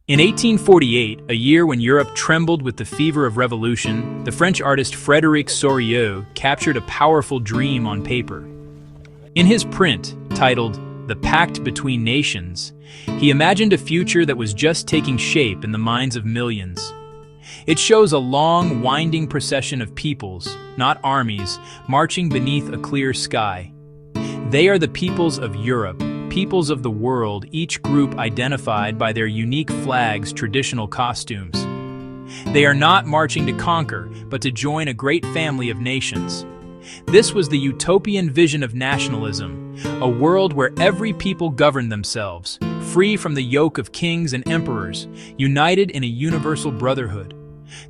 In 1848, a year when Europe trembled with the fever of revolution, the French artist Frédéric Soriot captured a powerful dream on paper. In his print, titled The Pact Between Nations, he imagined a future that was just taking shape in the minds of millions. It shows a long, winding procession of peoples, not armies, marching beneath a clear sky. They are the peoples of Europe, peoples of the world, each group identified by their unique flags, traditional costumes. They are not marching to conquer, but to join a great family of nations. This was the utopian vision of nationalism, a world where every people governed themselves, free from the yoke of kings and emperors, united in a universal brotherhood.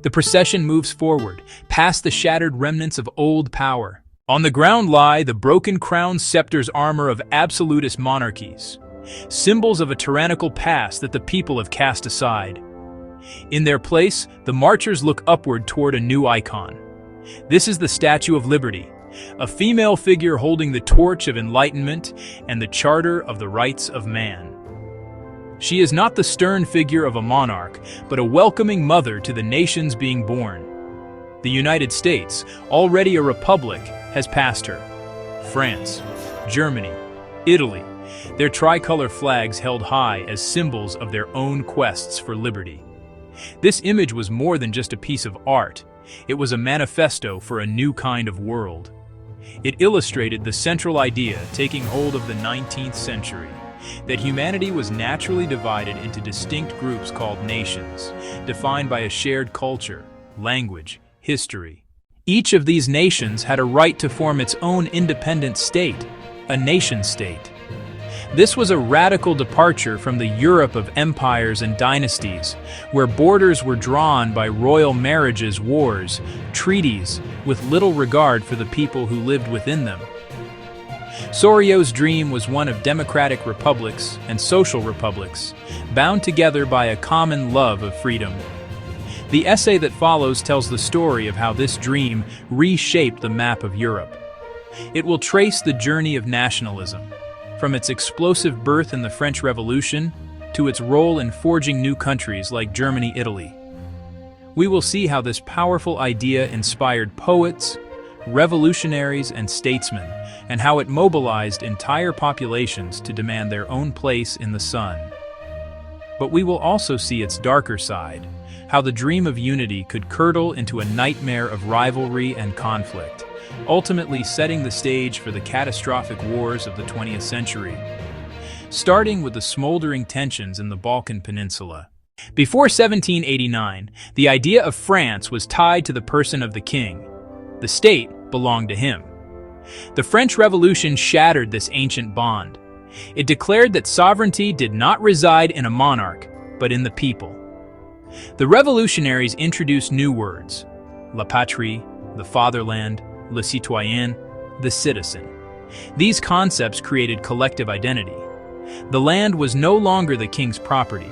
The procession moves forward, past the shattered remnants of old power. On the ground lie the broken crown scepter's armor of absolutist monarchies, symbols of a tyrannical past that the people have cast aside. In their place, the marchers look upward toward a new icon. This is the Statue of Liberty, a female figure holding the torch of enlightenment and the charter of the rights of man. She is not the stern figure of a monarch, but a welcoming mother to the nations being born. The United States, already a republic, has passed her. France, Germany, Italy, their tricolor flags held high as symbols of their own quests for liberty. This image was more than just a piece of art. It was a manifesto for a new kind of world. It illustrated the central idea taking hold of the 19th century, that humanity was naturally divided into distinct groups called nations, defined by a shared culture, language, history. Each of these nations had a right to form its own independent state, a nation-state. This was a radical departure from the Europe of empires and dynasties, where borders were drawn by royal marriages, wars, treaties, with little regard for the people who lived within them. Soriot's dream was one of democratic republics and social republics, bound together by a common love of freedom. The essay that follows tells the story of how this dream reshaped the map of Europe. It will trace the journey of nationalism, from its explosive birth in the French Revolution to its role in forging new countries like Germany, Italy. We will see how this powerful idea inspired poets, revolutionaries, and statesmen, and how it mobilized entire populations to demand their own place in the sun. But we will also see its darker side, how the dream of unity could curdle into a nightmare of rivalry and conflict, ultimately setting the stage for the catastrophic wars of the 20th century. Starting with the smoldering tensions in the Balkan Peninsula. Before 1789, the idea of France was tied to the person of the king. The state belonged to him. The French Revolution shattered this ancient bond. It declared that sovereignty did not reside in a monarch, but in the people. The revolutionaries introduced new words: la patrie, the fatherland, le citoyen, the citizen. These concepts created collective identity. The land was no longer the king's property.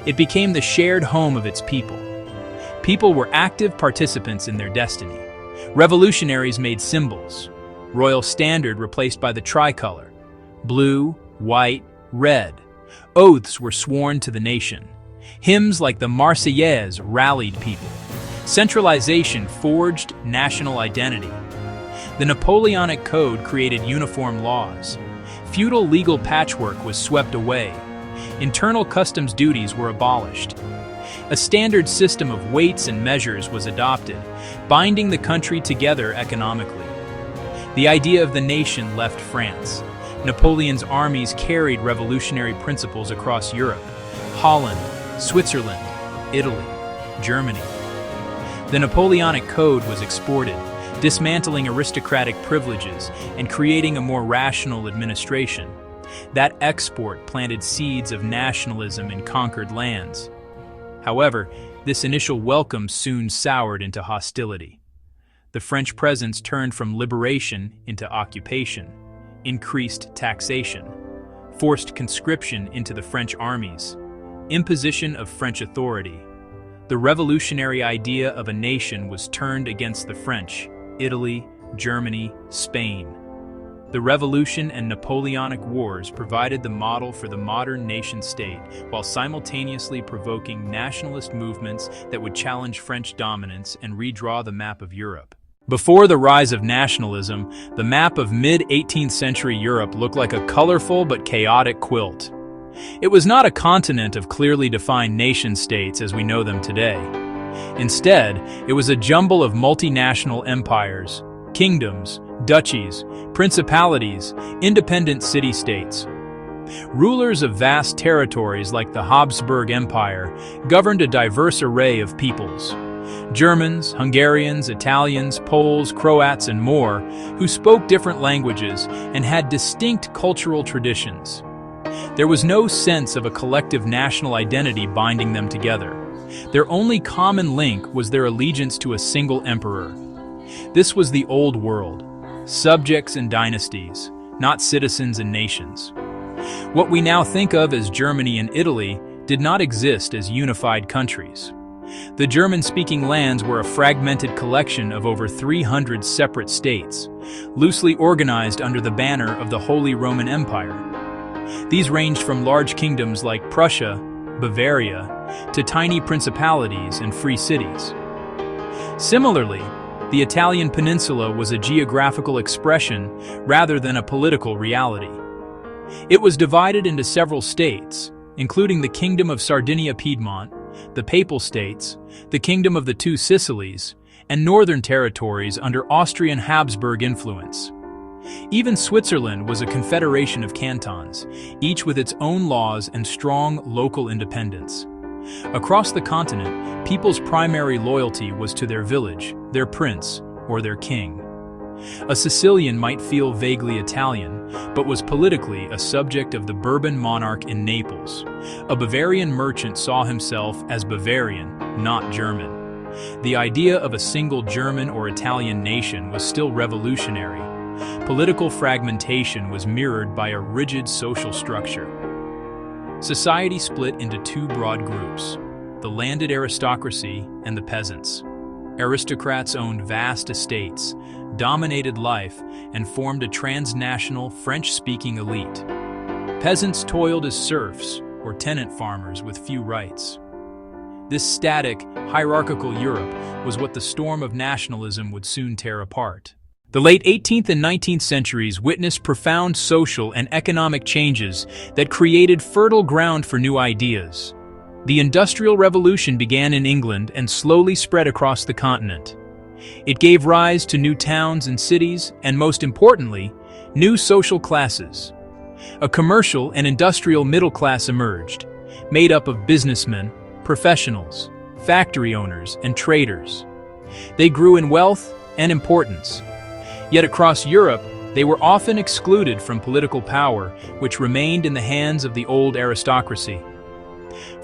It became the shared home of its people. People were active participants in their destiny. Revolutionaries made symbols. Royal standard replaced by the tricolor. Blue, white, red. Oaths were sworn to the nation. Hymns like the Marseillaise rallied people. Centralization forged national identity. The Napoleonic Code created uniform laws. Feudal legal patchwork was swept away. Internal customs duties were abolished. A standard system of weights and measures was adopted, binding the country together economically. The idea of the nation left France. Napoleon's armies carried revolutionary principles across Europe: Holland, Switzerland, Italy, Germany. The Napoleonic Code was exported, dismantling aristocratic privileges and creating a more rational administration. That export planted seeds of nationalism in conquered lands. However, this initial welcome soon soured into hostility. The French presence turned from liberation into occupation, increased taxation, forced conscription into the French armies, imposition of French authority. The revolutionary idea of a nation was turned against the French, Italy, Germany, Spain. The Revolution and Napoleonic Wars provided the model for the modern nation-state, while simultaneously provoking nationalist movements that would challenge French dominance and redraw the map of Europe. Before the rise of nationalism, the map of mid-18th century Europe looked like a colorful but chaotic quilt. It was not a continent of clearly defined nation-states as we know them today. Instead, it was a jumble of multinational empires, kingdoms, duchies, principalities, independent city-states. Rulers of vast territories like the Habsburg Empire governed a diverse array of peoples. Germans, Hungarians, Italians, Poles, Croats, and more, who spoke different languages and had distinct cultural traditions. There was no sense of a collective national identity binding them together. Their only common link was their allegiance to a single emperor. This was the Old World, subjects and dynasties, not citizens and nations. What we now think of as Germany and Italy did not exist as unified countries. The German-speaking lands were a fragmented collection of over 300 separate states, loosely organized under the banner of the Holy Roman Empire. These ranged from large kingdoms like Prussia, Bavaria, to tiny principalities and free cities. Similarly, the Italian peninsula was a geographical expression rather than a political reality. It was divided into several states, including the Kingdom of Sardinia-Piedmont, the Papal States, the Kingdom of the Two Sicilies, and northern territories under Austrian Habsburg influence. Even Switzerland was a confederation of cantons, each with its own laws and strong local independence. Across the continent, people's primary loyalty was to their village, their prince, or their king. A Sicilian might feel vaguely Italian, but was politically a subject of the Bourbon monarch in Naples. A Bavarian merchant saw himself as Bavarian, not German. The idea of a single German or Italian nation was still revolutionary. Political fragmentation was mirrored by a rigid social structure. Society split into two broad groups: the landed aristocracy and the peasants. Aristocrats owned vast estates, dominated life, and formed a transnational French-speaking elite. Peasants toiled as serfs or tenant farmers with few rights. This static, hierarchical Europe was what the storm of nationalism would soon tear apart. The late 18th and 19th centuries witnessed profound social and economic changes that created fertile ground for new ideas. The Industrial Revolution began in England and slowly spread across the continent. It gave rise to new towns and cities, and most importantly, new social classes. A commercial and industrial middle class emerged, made up of businessmen, professionals, factory owners, and traders. They grew in wealth and importance. Yet across Europe, they were often excluded from political power, which remained in the hands of the old aristocracy.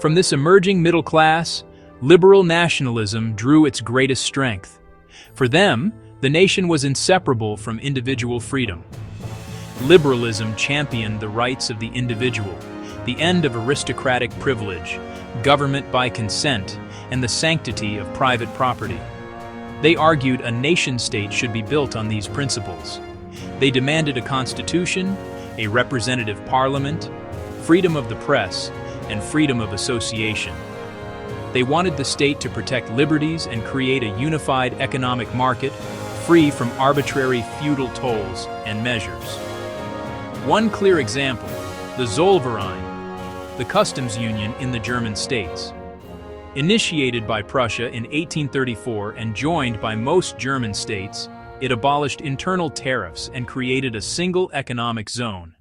From this emerging middle class, liberal nationalism drew its greatest strength. For them, the nation was inseparable from individual freedom. Liberalism championed the rights of the individual, the end of aristocratic privilege, government by consent, and the sanctity of private property. They argued a nation-state should be built on these principles. They demanded a constitution, a representative parliament, freedom of the press, and freedom of association. They wanted the state to protect liberties and create a unified economic market, free from arbitrary feudal tolls and measures. One clear example, the Zollverein, the customs union in the German states. Initiated by Prussia in 1834 and joined by most German states, it abolished internal tariffs and created a single economic zone.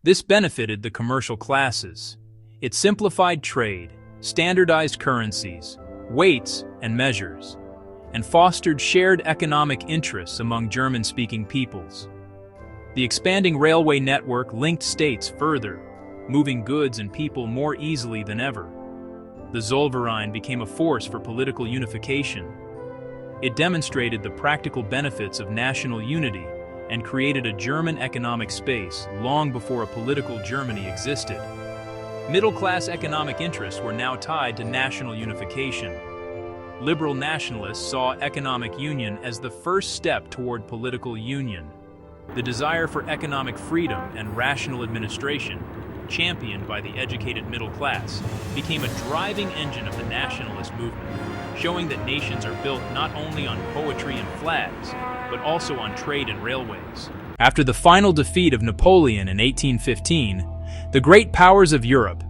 This benefited the commercial classes. It simplified trade, standardized currencies, weights, and measures, and fostered shared economic interests among German-speaking peoples. The expanding railway network linked states further, moving goods and people more easily than ever. The Zollverein became a force for political unification. It demonstrated the practical benefits of national unity and created a German economic space long before a political Germany existed. Middle-class economic interests were now tied to national unification. Liberal nationalists saw economic union as the first step toward political union. The desire for economic freedom and rational administration, championed by the educated middle class, became a driving engine of the nationalist movement, showing that nations are built not only on poetry and flags, but also on trade and railways. After the final defeat of Napoleon in 1815, the great powers of Europe,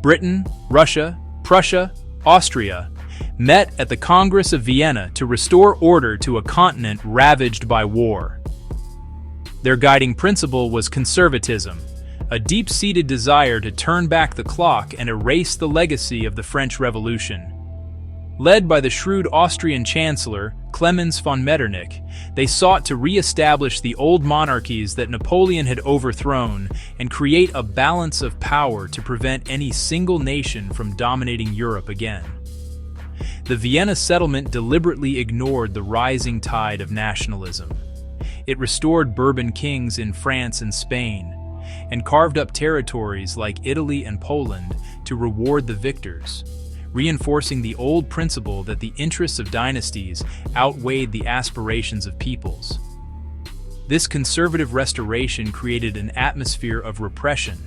Britain, Russia, Prussia, Austria, met at the Congress of Vienna to restore order to a continent ravaged by war. Their guiding principle was conservatism, a deep-seated desire to turn back the clock and erase the legacy of the French Revolution. Led by the shrewd Austrian Chancellor, Clemens von Metternich, they sought to re-establish the old monarchies that Napoleon had overthrown and create a balance of power to prevent any single nation from dominating Europe again. The Vienna settlement deliberately ignored the rising tide of nationalism. It restored Bourbon kings in France and Spain, and carved up territories like Italy and Poland to reward the victors, reinforcing the old principle that the interests of dynasties outweighed the aspirations of peoples. This conservative restoration created an atmosphere of repression.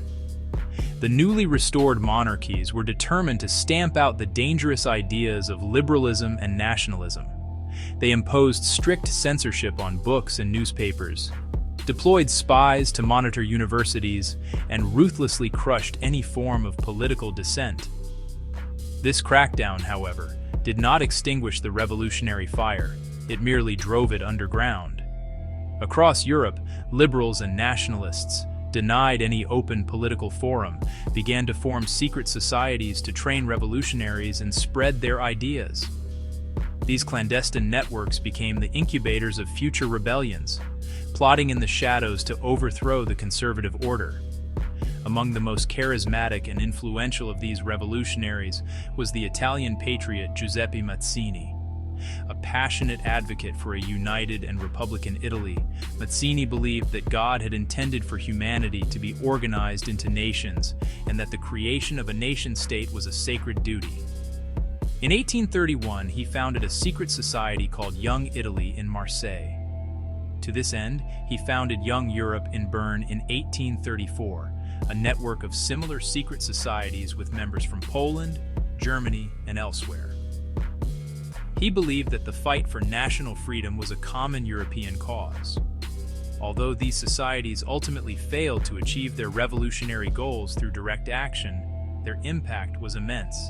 The newly restored monarchies were determined to stamp out the dangerous ideas of liberalism and nationalism. They imposed strict censorship on books and newspapers, deployed spies to monitor universities, and ruthlessly crushed any form of political dissent. This crackdown, however, did not extinguish the revolutionary fire. It merely drove it underground. Across Europe, liberals and nationalists, denied any open political forum, began to form secret societies to train revolutionaries and spread their ideas. These clandestine networks became the incubators of future rebellions, plotting in the shadows to overthrow the conservative order. Among the most charismatic and influential of these revolutionaries was the Italian patriot Giuseppe Mazzini. A passionate advocate for a united and republican Italy, Mazzini believed that God had intended for humanity to be organized into nations and that the creation of a nation-state was a sacred duty. In 1831, he founded a secret society called Young Italy in Marseille. To this end, he founded Young Europe in Bern in 1834, a network of similar secret societies with members from Poland, Germany, and elsewhere. He believed that the fight for national freedom was a common European cause. Although these societies ultimately failed to achieve their revolutionary goals through direct action, their impact was immense.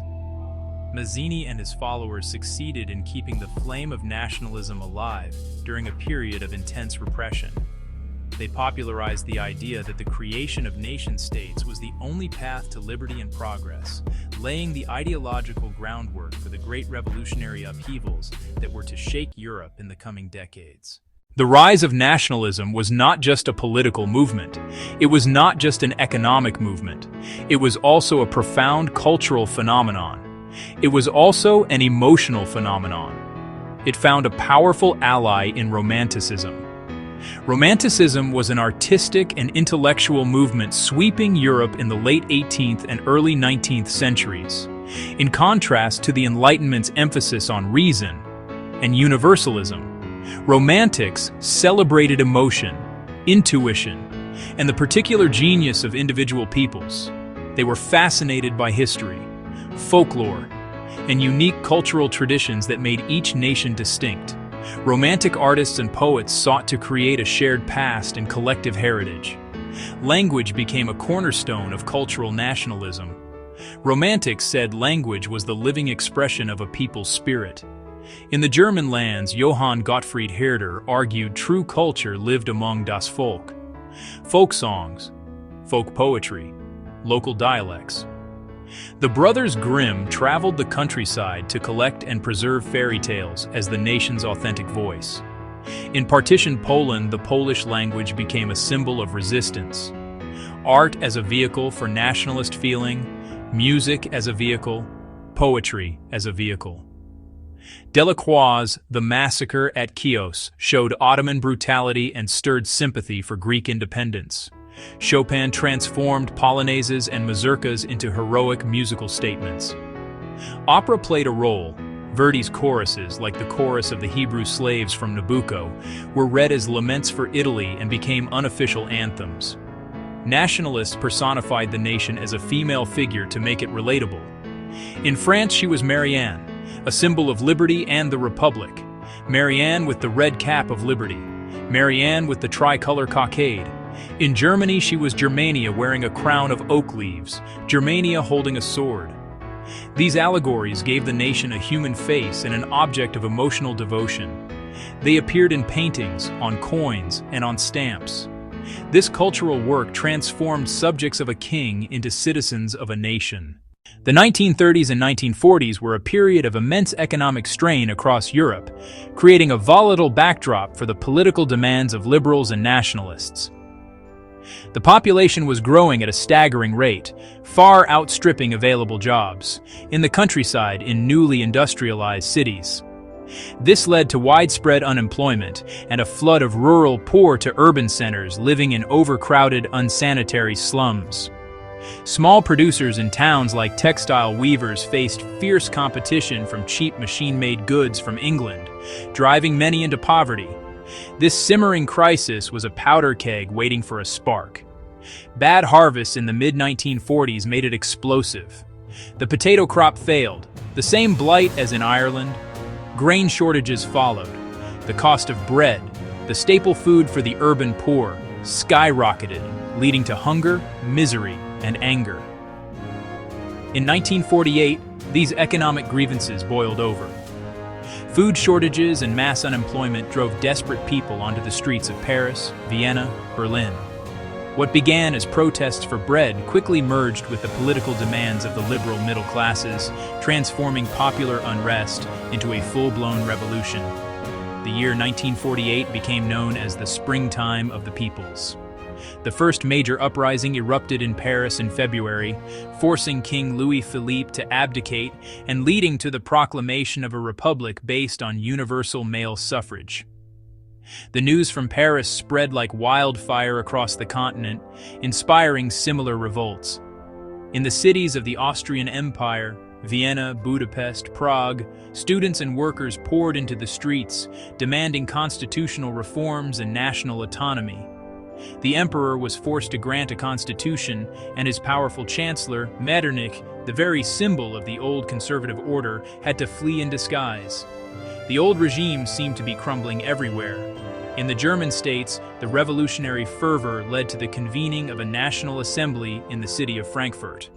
Mazzini and his followers succeeded in keeping the flame of nationalism alive during a period of intense repression. They popularized the idea that the creation of nation-states was the only path to liberty and progress, laying the ideological groundwork for the great revolutionary upheavals that were to shake Europe in the coming decades. The rise of nationalism was not just a political movement. It was not just an economic movement. It was also a profound cultural phenomenon. It was also an emotional phenomenon. It found a powerful ally in Romanticism. Romanticism was an artistic and intellectual movement sweeping Europe in the late 18th and early 19th centuries, in contrast to the Enlightenment's emphasis on reason and universalism. Romantics celebrated emotion, intuition, and the particular genius of individual peoples. They were fascinated by history, folklore, and unique cultural traditions that made each nation distinct. Romantic artists and poets sought to create a shared past and collective heritage. Language became a cornerstone of cultural nationalism. Romantics said language was the living expression of a people's spirit. In the German lands, Johann Gottfried Herder argued true culture lived among das Volk. Folk songs, folk poetry, local dialects. The brothers Grimm traveled the countryside to collect and preserve fairy tales as the nation's authentic voice. In partitioned Poland, the Polish language became a symbol of resistance. Art as a vehicle for nationalist feeling, music as a vehicle, poetry as a vehicle. Delacroix's The Massacre at Chios showed Ottoman brutality and stirred sympathy for Greek independence. Chopin transformed polonaises and mazurkas into heroic musical statements. Opera played a role. Verdi's choruses, like the chorus of the Hebrew slaves from Nabucco, were read as laments for Italy and became unofficial anthems. Nationalists personified the nation as a female figure to make it relatable. In France, she was Marianne, a symbol of liberty and the Republic. Marianne with the red cap of liberty. Marianne with the tricolor cockade. In Germany, she was Germania wearing a crown of oak leaves, Germania holding a sword. These allegories gave the nation a human face and an object of emotional devotion. They appeared in paintings, on coins, and on stamps. This cultural work transformed subjects of a king into citizens of a nation. The 1930s and 1940s were a period of immense economic strain across Europe, creating a volatile backdrop for the political demands of liberals and nationalists. The population was growing at a staggering rate, far outstripping available jobs, in the countryside in newly industrialized cities. This led to widespread unemployment and a flood of rural poor to urban centers living in overcrowded, unsanitary slums. Small producers in towns like textile weavers faced fierce competition from cheap machine-made goods from England, driving many into poverty. This simmering crisis was a powder keg waiting for a spark. Bad harvests in the mid-1940s made it explosive. The potato crop failed, the same blight as in Ireland. Grain shortages followed. The cost of bread, the staple food for the urban poor, skyrocketed, leading to hunger, misery, and anger. In 1948, these economic grievances boiled over. Food shortages and mass unemployment drove desperate people onto the streets of Paris, Vienna, Berlin. What began as protests for bread quickly merged with the political demands of the liberal middle classes, transforming popular unrest into a full-blown revolution. The year 1948 became known as the Springtime of the Peoples. The first major uprising erupted in Paris in February, forcing King Louis-Philippe to abdicate and leading to the proclamation of a republic based on universal male suffrage. The news from Paris spread like wildfire across the continent, inspiring similar revolts. In the cities of the Austrian Empire, Vienna, Budapest, Prague, students and workers poured into the streets, demanding constitutional reforms and national autonomy. The emperor was forced to grant a constitution, and his powerful chancellor, Metternich, the very symbol of the old conservative order, had to flee in disguise. The old regime seemed to be crumbling everywhere. In the German states, the revolutionary fervor led to the convening of a national assembly in the city of Frankfurt.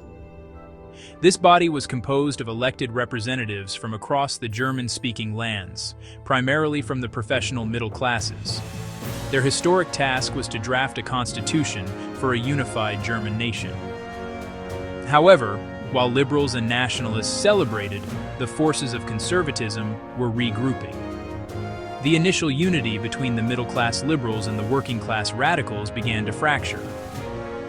This body was composed of elected representatives from across the German-speaking lands, primarily from the professional middle classes. Their historic task was to draft a constitution for a unified German nation. However, while liberals and nationalists celebrated, the forces of conservatism were regrouping. The initial unity between the middle-class liberals and the working-class radicals began to fracture.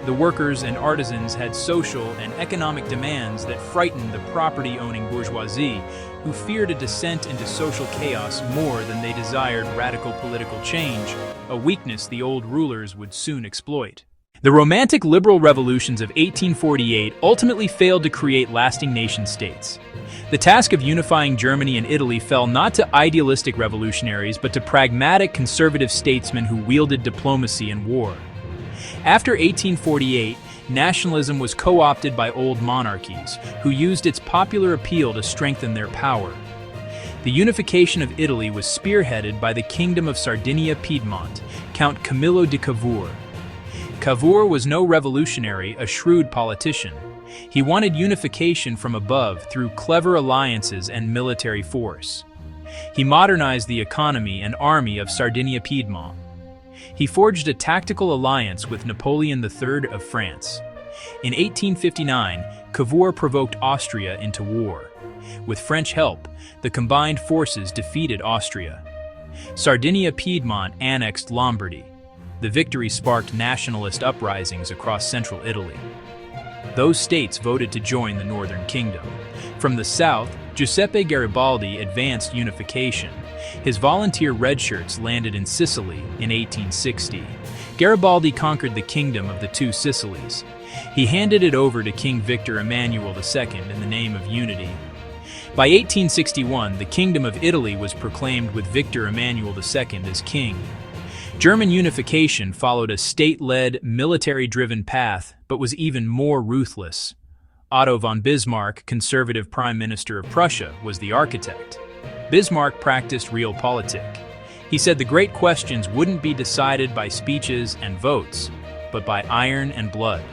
The workers and artisans had social and economic demands that frightened the property-owning bourgeoisie, who feared a descent into social chaos more than they desired radical political change, a weakness the old rulers would soon exploit. The romantic liberal revolutions of 1848 ultimately failed to create lasting nation-states. The task of unifying Germany and Italy fell not to idealistic revolutionaries but to pragmatic conservative statesmen who wielded diplomacy and war. After 1848, nationalism was co-opted by old monarchies, who used its popular appeal to strengthen their power. The unification of Italy was spearheaded by the Kingdom of Sardinia-Piedmont, Count Camillo di Cavour. Cavour was no revolutionary, a shrewd politician. He wanted unification from above through clever alliances and military force. He modernized the economy and army of Sardinia-Piedmont. He forged a tactical alliance with Napoleon III of France. In 1859, Cavour provoked Austria into war. With French help, the combined forces defeated Austria. Sardinia-Piedmont annexed Lombardy. The victory sparked nationalist uprisings across central Italy. Those states voted to join the Northern Kingdom. From the south, Giuseppe Garibaldi advanced unification. His volunteer redshirts landed in Sicily in 1860. Garibaldi conquered the kingdom of the two Sicilies. He handed it over to King Victor Emmanuel II in the name of unity. By 1861, the Kingdom of Italy was proclaimed with Victor Emmanuel II as king. German unification followed a state-led, military-driven path, but was even more ruthless. Otto von Bismarck, conservative Prime Minister of Prussia, was the architect. Bismarck practiced realpolitik. He said the great questions wouldn't be decided by speeches and votes, but by iron and blood.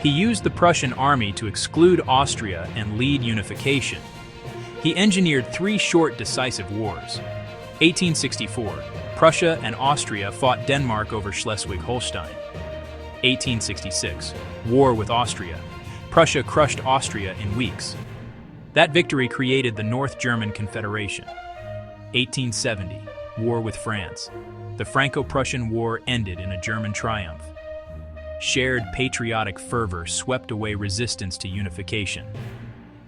He used the Prussian army to exclude Austria and lead unification. He engineered 3 short decisive wars. 1864, Prussia and Austria fought Denmark over Schleswig-Holstein. 1866, war with Austria. Prussia crushed Austria in weeks. That victory created the North German Confederation. 1870, war with France. The Franco-Prussian War ended in a German triumph. Shared patriotic fervor swept away resistance to unification.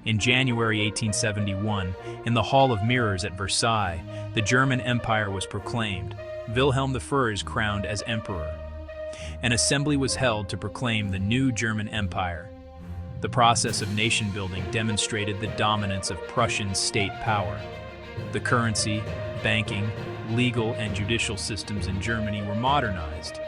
In January 1871, in the Hall of Mirrors at Versailles, the German Empire was proclaimed. Wilhelm I is crowned as emperor. An assembly was held to proclaim the new German Empire. The process of nation-building demonstrated the dominance of Prussian state power. The currency, banking, legal, and judicial systems in Germany were modernized.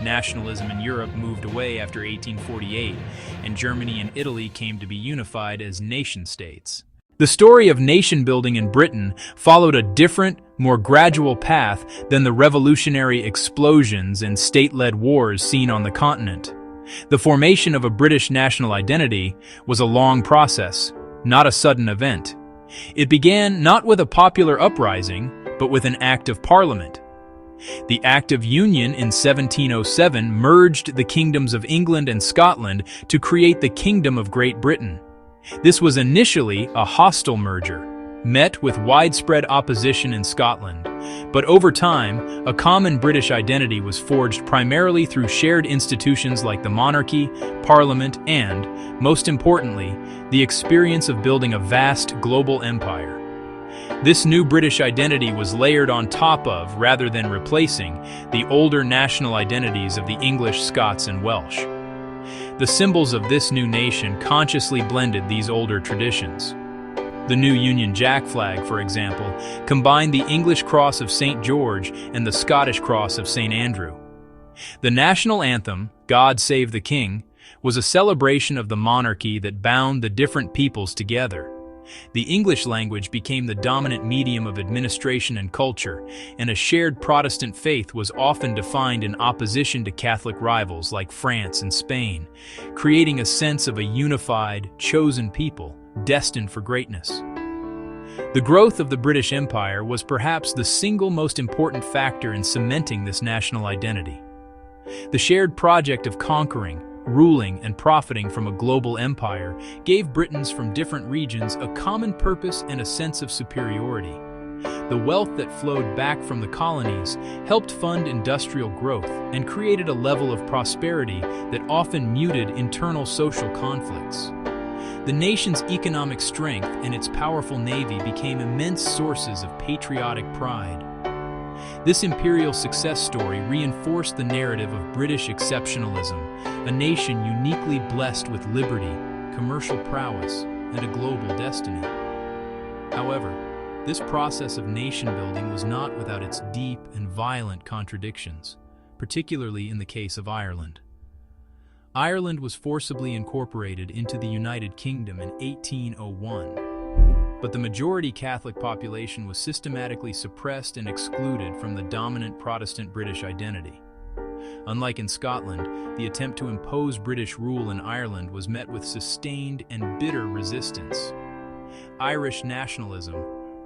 Nationalism in Europe moved away after 1848, and Germany and Italy came to be unified as nation-states. The story of nation-building in Britain followed a different, more gradual path than the revolutionary explosions and state-led wars seen on the continent. The formation of a British national identity was a long process, not a sudden event. It began not with a popular uprising, but with an Act of Parliament. The Act of Union in 1707 merged the kingdoms of England and Scotland to create the Kingdom of Great Britain. This was initially a hostile merger, met with widespread opposition in Scotland, but over time, a common British identity was forged primarily through shared institutions like the monarchy, parliament, and, most importantly, the experience of building a vast global empire. This new British identity was layered on top of, rather than replacing, the older national identities of the English, Scots, and Welsh. The symbols of this new nation consciously blended these older traditions. The new Union Jack flag, for example, combined the English cross of St. George and the Scottish cross of St. Andrew. The national anthem, God Save the King, was a celebration of the monarchy that bound the different peoples together. The English language became the dominant medium of administration and culture, and a shared Protestant faith was often defined in opposition to Catholic rivals like France and Spain, creating a sense of a unified, chosen people destined for greatness. The growth of the British Empire was perhaps the single most important factor in cementing this national identity. The shared project of conquering, ruling, and profiting from a global empire gave Britons from different regions a common purpose and a sense of superiority. The wealth that flowed back from the colonies helped fund industrial growth and created a level of prosperity that often muted internal social conflicts. The nation's economic strength and its powerful navy became immense sources of patriotic pride. This imperial success story reinforced the narrative of British exceptionalism, a nation uniquely blessed with liberty, commercial prowess, and a global destiny. However, this process of nation-building was not without its deep and violent contradictions, particularly in the case of Ireland. Ireland was forcibly incorporated into the United Kingdom in 1801. But the majority Catholic population was systematically suppressed and excluded from the dominant Protestant British identity. Unlike in Scotland, the attempt to impose British rule in Ireland was met with sustained and bitter resistance. Irish nationalism,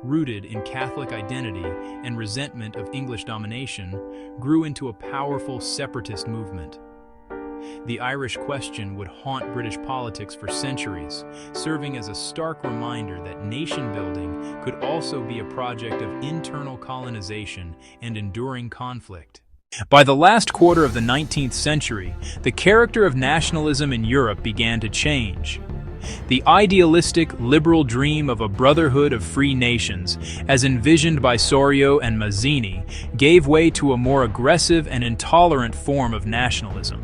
rooted in Catholic identity and resentment of English domination, grew into a powerful separatist movement. The Irish question would haunt British politics for centuries, serving as a stark reminder that nation-building could also be a project of internal colonization and enduring conflict. By the last quarter of the 19th century, the character of nationalism in Europe began to change. The idealistic, liberal dream of a brotherhood of free nations, as envisioned by Sorio and Mazzini, gave way to a more aggressive and intolerant form of nationalism.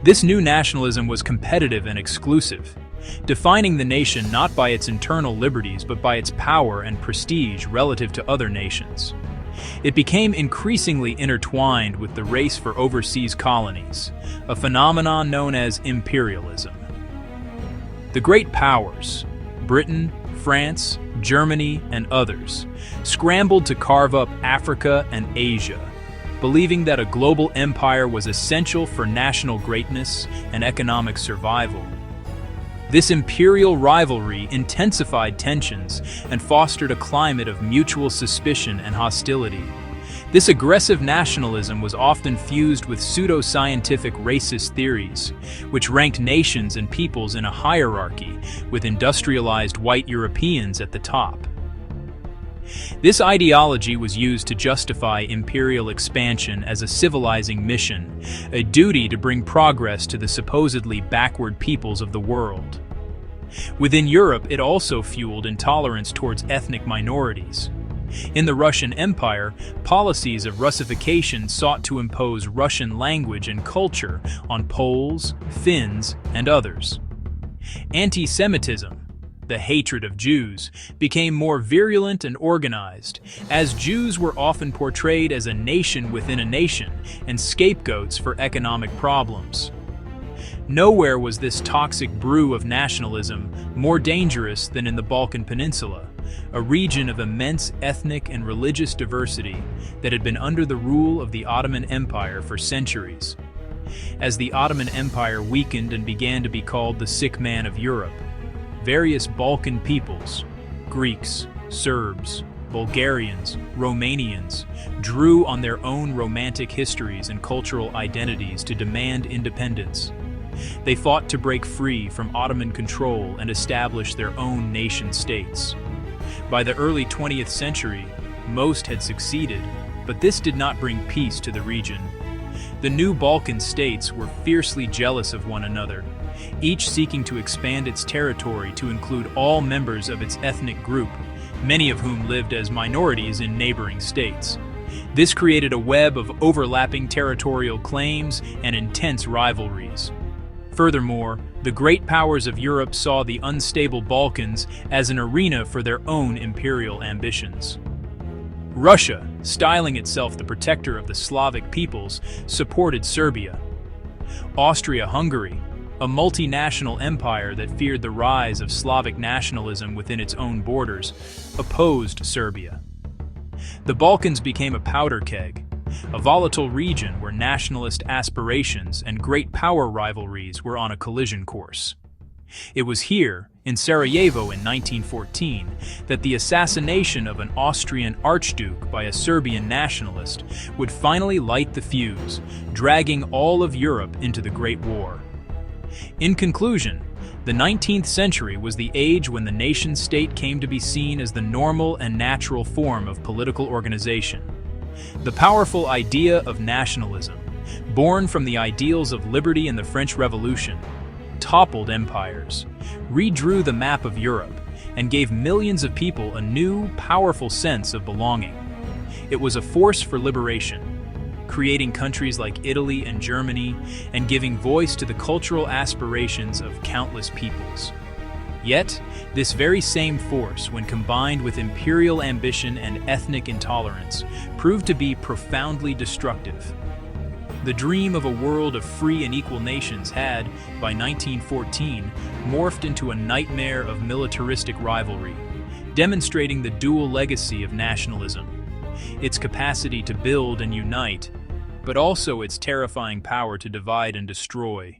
This new nationalism was competitive and exclusive. defining the nation not by its internal liberties but by its power and prestige relative to other nations. It became increasingly intertwined with the race for overseas colonies, a phenomenon known as imperialism. The great powers, Britain, France, Germany, and others, scrambled to carve up Africa and Asia, believing that a global empire was essential for national greatness and economic survival. This imperial rivalry intensified tensions and fostered a climate of mutual suspicion and hostility. This aggressive nationalism was often fused with pseudo-scientific racist theories, which ranked nations and peoples in a hierarchy, with industrialized white Europeans at the top. This ideology was used to justify imperial expansion as a civilizing mission, a duty to bring progress to the supposedly backward peoples of the world. Within Europe, it also fueled intolerance towards ethnic minorities. In the Russian Empire, policies of Russification sought to impose Russian language and culture on Poles, Finns, and others. Anti-Semitism, the hatred of Jews, became more virulent and organized, as Jews were often portrayed as a nation within a nation and scapegoats for economic problems. Nowhere was this toxic brew of nationalism more dangerous than in the Balkan Peninsula, a region of immense ethnic and religious diversity that had been under the rule of the Ottoman Empire for centuries. As the Ottoman Empire weakened and began to be called the sick man of Europe, various Balkan peoples, Greeks, Serbs, Bulgarians, Romanians, drew on their own romantic histories and cultural identities to demand independence. They fought to break free from Ottoman control and establish their own nation-states. By the early 20th century, most had succeeded, but this did not bring peace to the region. The new Balkan states were fiercely jealous of one another, each seeking to expand its territory to include all members of its ethnic group, many of whom lived as minorities in neighboring states. This created a web of overlapping territorial claims and intense rivalries. Furthermore, the great powers of Europe saw the unstable Balkans as an arena for their own imperial ambitions. Russia, styling itself the protector of the Slavic peoples, supported Serbia. Austria-Hungary, a multinational empire that feared the rise of Slavic nationalism within its own borders, opposed Serbia. The Balkans became a powder keg, a volatile region where nationalist aspirations and great power rivalries were on a collision course. It was here, in Sarajevo in 1914, that the assassination of an Austrian archduke by a Serbian nationalist would finally light the fuse, dragging all of Europe into the Great War. In conclusion, the 19th century was the age when the nation-state came to be seen as the normal and natural form of political organization. The powerful idea of nationalism, born from the ideals of liberty in the French Revolution, toppled empires, redrew the map of Europe, and gave millions of people a new, powerful sense of belonging. It was a force for liberation, creating countries like Italy and Germany and giving voice to the cultural aspirations of countless peoples. Yet, this very same force, when combined with imperial ambition and ethnic intolerance, proved to be profoundly destructive. The dream of a world of free and equal nations had, by 1914, morphed into a nightmare of militaristic rivalry, demonstrating the dual legacy of nationalism, its capacity to build and unite, but also its terrifying power to divide and destroy.